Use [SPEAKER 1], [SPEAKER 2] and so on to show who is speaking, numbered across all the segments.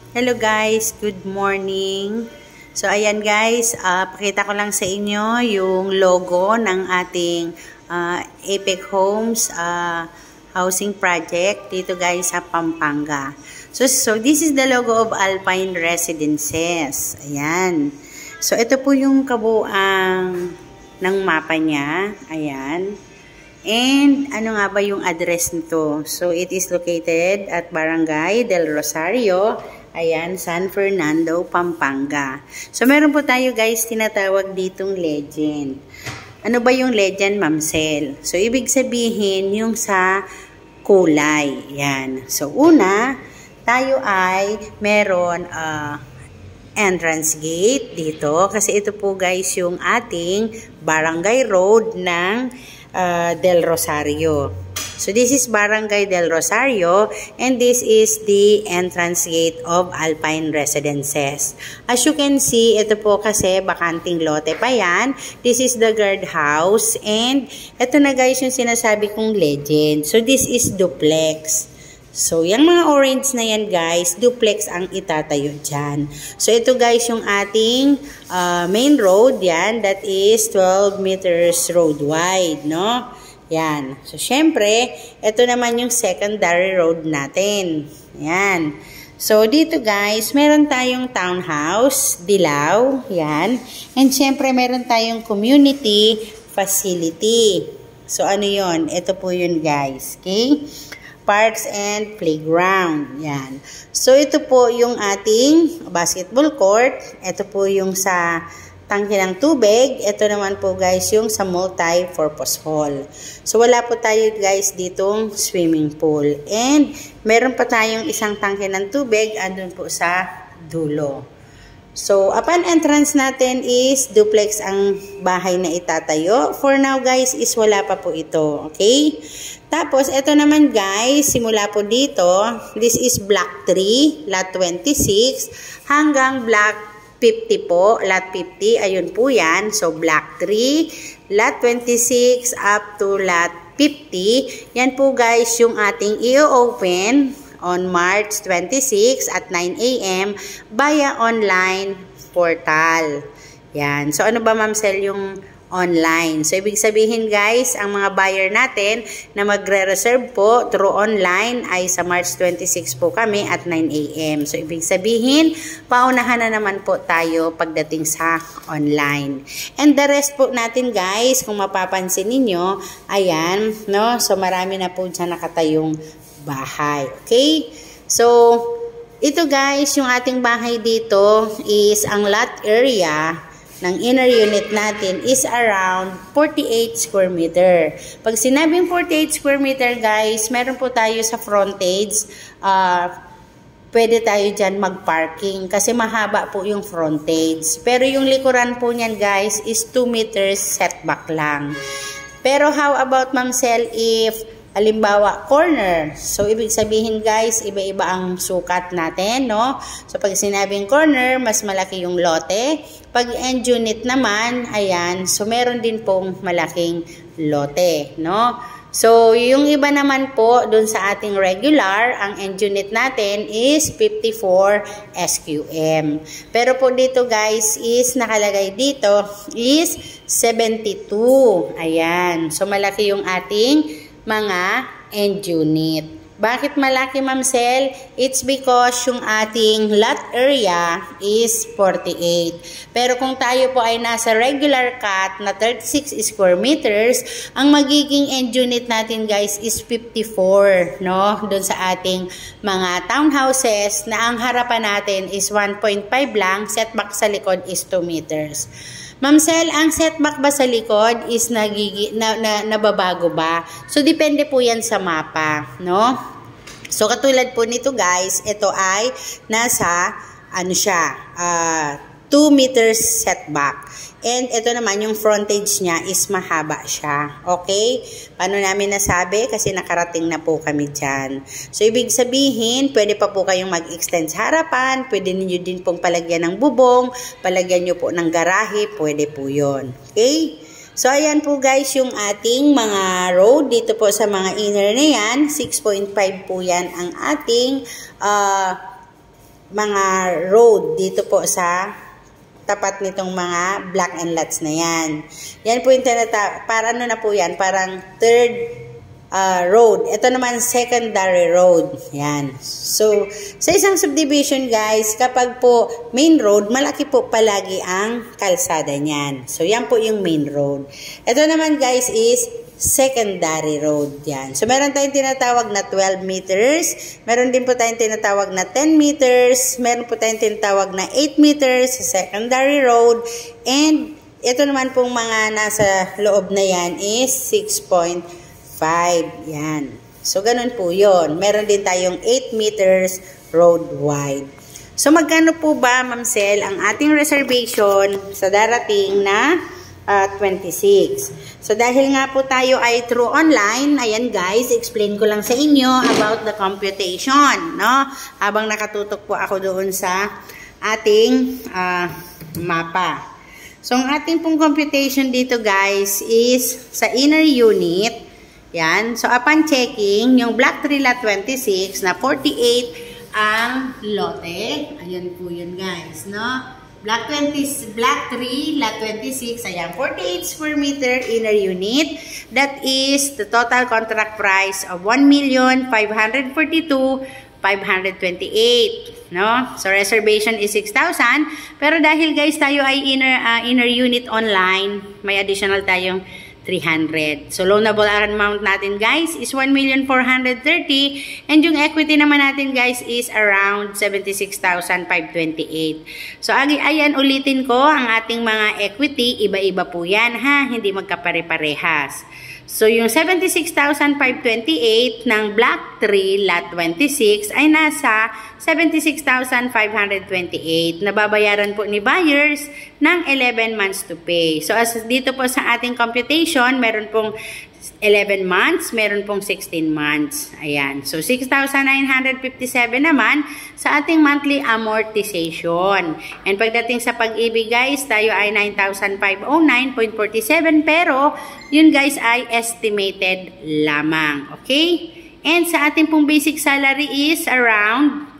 [SPEAKER 1] Hello guys, good morning. So ayan guys, pakita ko lang sa inyo yung logo ng ating Apex Homes housing project dito guys sa Pampanga. So this is the logo of Alpine Residences. Ayan. So ito po yung kabuuan ng mapa niya. Ayan. And ano nga ba yung address nito? So it is located at Barangay del Rosario. Ayan, San Fernando, Pampanga. So, meron po tayo guys tinatawag ditong legend. Ano ba yung legend, Ma'am Sel? So, ibig sabihin yung sa kulay. Ayan. So, una, tayo ay meron entrance gate dito. Kasi ito po guys yung ating barangay road ng Del Rosario. So, this is Barangay del Rosario and this is the entrance gate of Alpine Residences. As you can see, ito po kasi bakanting lote pa yan. This is the guardhouse and ito na guys yung sinasabi kong legend. So, this is duplex. So, yung mga orange na yan guys, duplex ang itatayo dyan. So, ito guys yung ating main road yan. That is 12 meters road wide, no? Yan. So, syempre, ito naman yung secondary road natin. Yan. So, dito guys, meron tayong townhouse, dilaw, yan. And syempre, meron tayong community facility. So, ano yon? Ito po yun guys. Okay? Parks and playground. Yan. So, ito po yung ating basketball court. Ito po yung sa tangke ng tubig. Ito naman po guys yung sa multi-purpose hall. So wala po tayo guys ditong swimming pool. And meron pa tayong isang tangke ng tubig andun po sa dulo. So upon entrance natin is duplex ang bahay na itatayo. For now guys is wala pa po ito. Okay? Tapos ito naman guys, simula po dito, this is block 3, lot 26 hanggang block 50 po, lot 50, ayun po yan. So, block 3, lot 26 up to lot 50. Yan po guys yung ating i-open on March 26 at 9 AM via online portal. Yan. So, ano ba Ma'am Sel yung online? So, ibig sabihin guys, ang mga buyer natin na magre-reserve po through online ay sa March 26 po kami at 9 AM. So, ibig sabihin, paunahan na naman po tayo pagdating sa online. And the rest po natin guys, kung mapapansin ninyo, ayan, no? So, marami na po dyan nakatayong bahay. Okay? So, ito guys, yung ating bahay dito is ang lot area ng inner unit natin is around 48 square meter. Pag sinabing 48 square meter guys, meron po tayo sa frontage, pwede tayo dyan mag-parking kasi mahaba po yung frontage. Pero yung likuran po niyan guys is 2 meters setback lang. Pero how about Ma'am Sel if halimbawa, corner. So, ibig sabihin guys, iba-iba ang sukat natin, no? So, pag sinabing corner, mas malaki yung lote. Pag end unit naman, ayan, so meron din pong malaking lote, no? So, yung iba naman po, dun sa ating regular, ang end unit natin is 54 SQM. Pero po dito guys, is nakalagay dito is 72. Ayan. So, malaki yung ating mga end unit. Bakit malaki Ma'am Sel? It's because yung ating lot area is 48. Pero kung tayo po ay nasa regular cut na 36 square meters, ang magiging end unit natin guys is 54, no? Doon sa ating mga townhouses na ang harapan natin is 1.5 lang, setback sa likod is 2 meters. Ma'am Sel, ang setback ba sa likod is nababago ba? So, depende po yan sa mapa, no? So, katulad po nito guys, ito ay nasa, ano siya, 2 meters setback. And ito naman, yung frontage niya is mahaba siya. Okay? Paano namin nasabi? Kasi nakarating na po kami dyan. So, ibig sabihin, pwede pa po kayong mag-extend sa harapan. Pwede niyo din pong palagyan ng bubong. Palagyan nyo po ng garahe. Pwede po yun. Okay? So, ayan po guys yung ating mga road dito po sa mga inner na yan. 6.5 po yan ang ating mga road dito po sa tapat nitong mga black and lots na yan. Yan po yung para ano na po yan, parang third road. Ito naman secondary road. Yan. So, sa isang subdivision guys, kapag po main road, malaki po palagi ang kalsada niyan. So, yan po yung main road. Ito naman guys is secondary road. Yan. So, meron tayong tinatawag na 12 meters. Meron din po tayong tinatawag na 10 meters. Meron po tayong tinatawag na 8 meters sa secondary road. And, ito naman pong mga nasa loob na yan is 6.5. Yan. So, ganun po yun. Meron din tayong 8 meters road wide. So, magkano po ba, Ma'am Sel, ang ating reservation sa darating na 26. So, dahil nga po tayo ay through online, ayan guys, explain ko lang sa inyo about the computation, no? Habang nakatutok po ako doon sa ating mapa. So, ang ating pong computation dito guys is sa inner unit, yan. So, upon checking, yung Block 3 Lot 26 na 48 ang lote. Ayan po yun guys, no? Block 3, Lot 26, ayan, 48 square meter inner unit. That is the total contract price of 1,542,528. No? So, reservation is 6,000. Pero dahil guys, tayo ay inner unit online, may additional tayong 300. So, loanable amount natin guys is 1,430,000 and yung equity naman natin guys is around 76,528. So, ayan ulitin ko ang ating mga equity, iba-iba po yan ha, hindi magkapare-parehas. So, yung 76,528 ng Block 3 Lot 26 ay nasa 76,528 na babayaran po ni buyers ng 11 months to pay. So, as dito po sa ating computation, meron pong 11 months, meron pong 16 months. Ayan. So, 6,957 naman sa ating monthly amortization. And pagdating sa pag-ibig guys, tayo ay 9,509.47 pero yun guys ay estimated lamang. Okay? And sa ating pong basic salary is around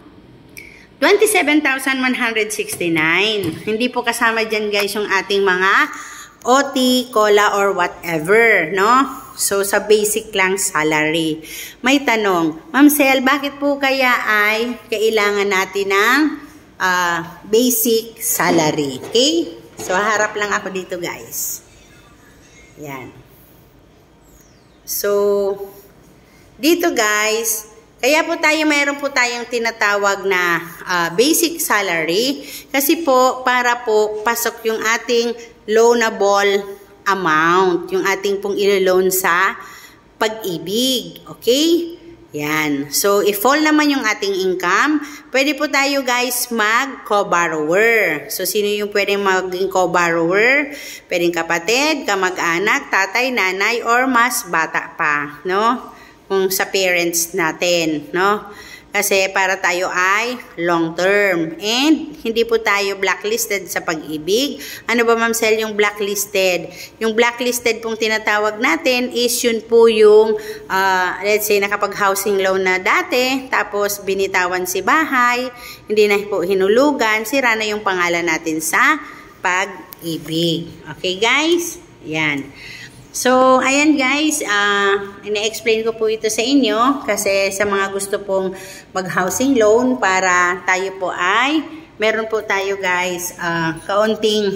[SPEAKER 1] 27,169. Hindi po kasama dyan guys yung ating mga OT, COLA, or whatever, no? So, sa basic lang salary. May tanong, Ma'am Sel, bakit po kaya ay kailangan natin ng basic salary? Okay? So, harap lang ako dito guys. Yan. So, dito guys, kaya po tayo, mayroon po tayong tinatawag na basic salary kasi po para po pasok yung ating loanable amount, yung ating pong ilo-loan sa pag-ibig. Okay? Yan. So, if-fall naman yung ating income, pwede po tayo guys mag-co-borrower. So, sino yung pwedeng maging co-borrower? Pwedeng kapatid, kamag-anak, tatay, nanay, or mas bata pa, no? Kung sa parents natin, no? Kasi para tayo ay long term and hindi po tayo blacklisted sa pag-ibig. Ano ba Ma'am Sel yung blacklisted? Yung blacklisted pong tinatawag natin is yun po yung let's say nakapag-housing loan na dati tapos binitawan si bahay, hindi na po hinulugan, sira na yung pangalan natin sa pag-ibig. Okay guys? Yan. So, ayan guys, ina-explain ko po ito sa inyo kasi sa mga gusto pong mag-housing loan para tayo po ay, meron po tayo guys, kaunting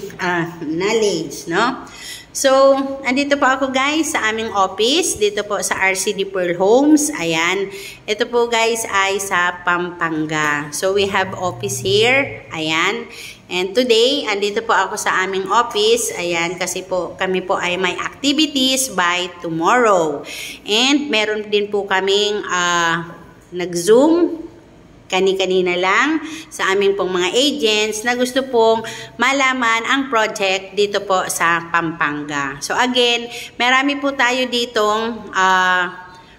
[SPEAKER 1] knowledge, no? So, andito po ako guys sa aming office, dito po sa RCD Pearl Homes, ayan. Ito po guys ay sa Pampanga. So, we have office here, ayan. And today, andito po ako sa aming office, ayan, kasi po kami po ay may activities by tomorrow. And meron din po kaming nag-Zoom, kani-kanina lang sa aming pong mga agents na gusto pong malaman ang project dito po sa Pampanga. So again, marami po tayo ditong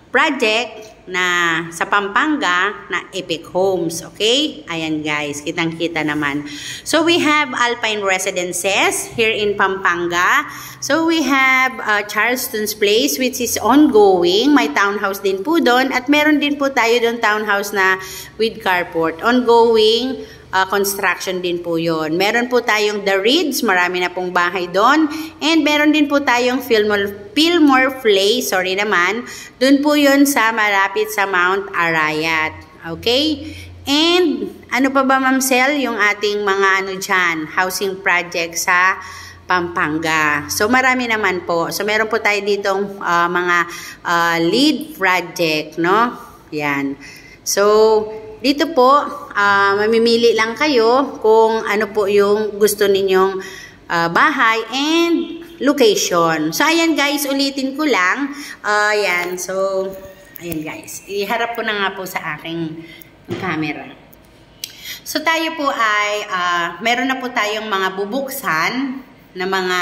[SPEAKER 1] project na sa Pampanga na Epic Homes. Okay? Ayan guys, kitang-kita naman. So we have Alpine Residences here in Pampanga. So we have Charleston's Place which is ongoing. May townhouse din po doon. At meron din po tayo doon townhouse na with carport. Ongoing construction din po yon. Meron po tayong The Reeds, marami na pong bahay doon. And meron din po tayong Fillmore Place, sorry naman. Doon po yon sa malapit sa Mount Arayat. Okay? And ano pa ba Ma'am Sel, yung ating mga dyan, housing project sa Pampanga. So marami naman po. So meron po tayo ditong mga lead project, no? Yan. So dito po, mamimili lang kayo kung ano po yung gusto ninyong bahay and location. So, ayan guys, ulitin ko lang. Ayan, so, ayan guys. Iharap ko na nga po sa aking camera. So, tayo po ay, meron na po tayong mga bubuksan na mga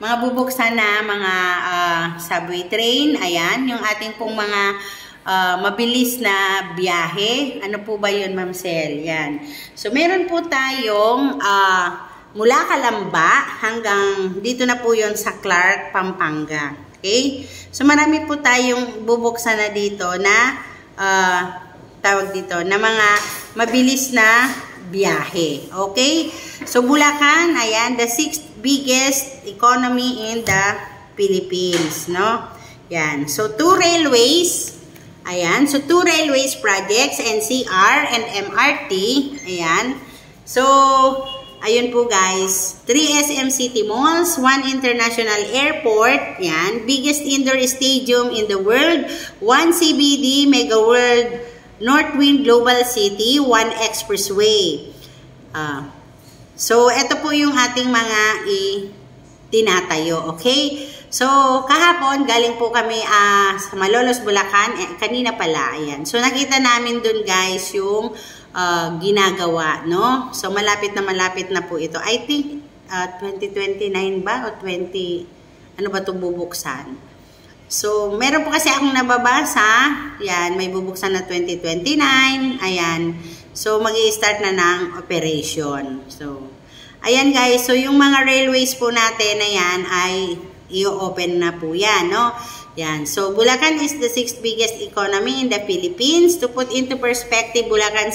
[SPEAKER 1] bubuksan na mga subway train. Ayan, yung ating pong mga mabilis na biyahe. Ano po ba yun, Ma'am Sel? Yan. So, meron po tayong mula Calamba hanggang dito na po yun sa Clark, Pampanga. Okay? So, marami po tayong bubuksan na dito na tawag dito, na mga mabilis na biyahe. Okay? So, Bulacan, ayan, the 6th biggest economy in the Philippines. No? Yan. So, 2 railways. Ayan. So, 2 railways projects, NCR and MRT. Ayan. So, ayun po guys. 3 SM City Malls, 1 international airport. Ayan. Biggest indoor stadium in the world. 1 CBD, Mega World, Northwind Global City, 1 expressway. So, ito po yung ating mga tinatayo. Okay? So, kahapon, galing po kami sa Malolos, Bulacan. Kanina pala, ayan. So, nakita namin dun guys yung ginagawa, no? So, malapit na po ito. I think, 2029 ba? O 20, ano ba itong bubuksan? So, meron po kasi akong nababasa. Ayan, may bubuksan na 2029. Ayan. So, mag-i-start na ng operation. So, ayan guys. So, yung mga railways po natin na yan ay i-open na po yan, no? Yan. So, Bulacan is the 6th biggest economy in the Philippines. To put into perspective, Bulacan